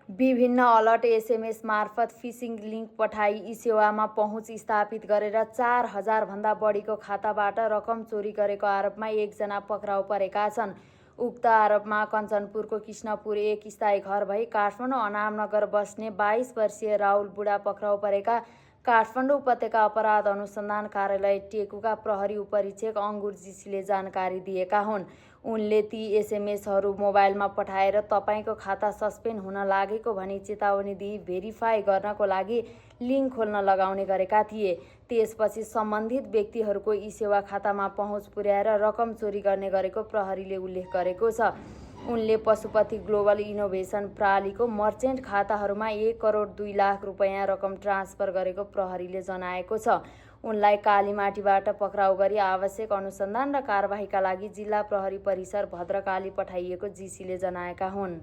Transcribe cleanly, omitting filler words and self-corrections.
विभिन्न alert SMS मार्फत fishing link पठाई यी सेवामा पहुँच स्थापित गरेर 4,000 भन्दा बढीको खाताबाट रकम चोरी गरेको आरोपमा एकजना पक्राउ परेका छन्। उक्त आरोपमा कञ्चनपुरको कृष्णपुर एक स्थायी घर भई काठमाडौँ अनामनगर बस्ने 22 वर्षीय राहुल बुढा पक्राउ परेका काठमाडौँ उपत्यका अपराध अनुसन्धान कार्यालय टेकुका प्रहरी उपरीक्षक अङ्गुर जीसीले जानकारी दिएका हुन्। उनले ती एसएमएसहरू मोबाइलमा पठाएर तपाईँको खाता सस्पेन्ड हुन लागेको भनी चेतावनी दिई भेरिफाई गर्नको लागि लिङ्क खोल्न लगाउने गरेका थिए। त्यसपछि सम्बन्धित व्यक्तिहरूको ई सेवा खातामा पहुँच पुर्याएर रकम चोरी गर्ने गरेको प्रहरीले उल्लेख गरेको छ। उनले पशुपति ग्लोबल इनोभेसन प्रालीको मर्चेन्ट खाताहरूमा 1 करोड 2 लाख रुपैयाँ रकम ट्रान्सफर गरेको प्रहरीले जनाएको छ। उनलाई कालीमाटीबाट पक्राउ गरी आवश्यक अनुसन्धान र कारबाहीका लागि जिल्ला प्रहरी परिसर भद्रकाली पठाइएको जीसीले जनाएका हुन्।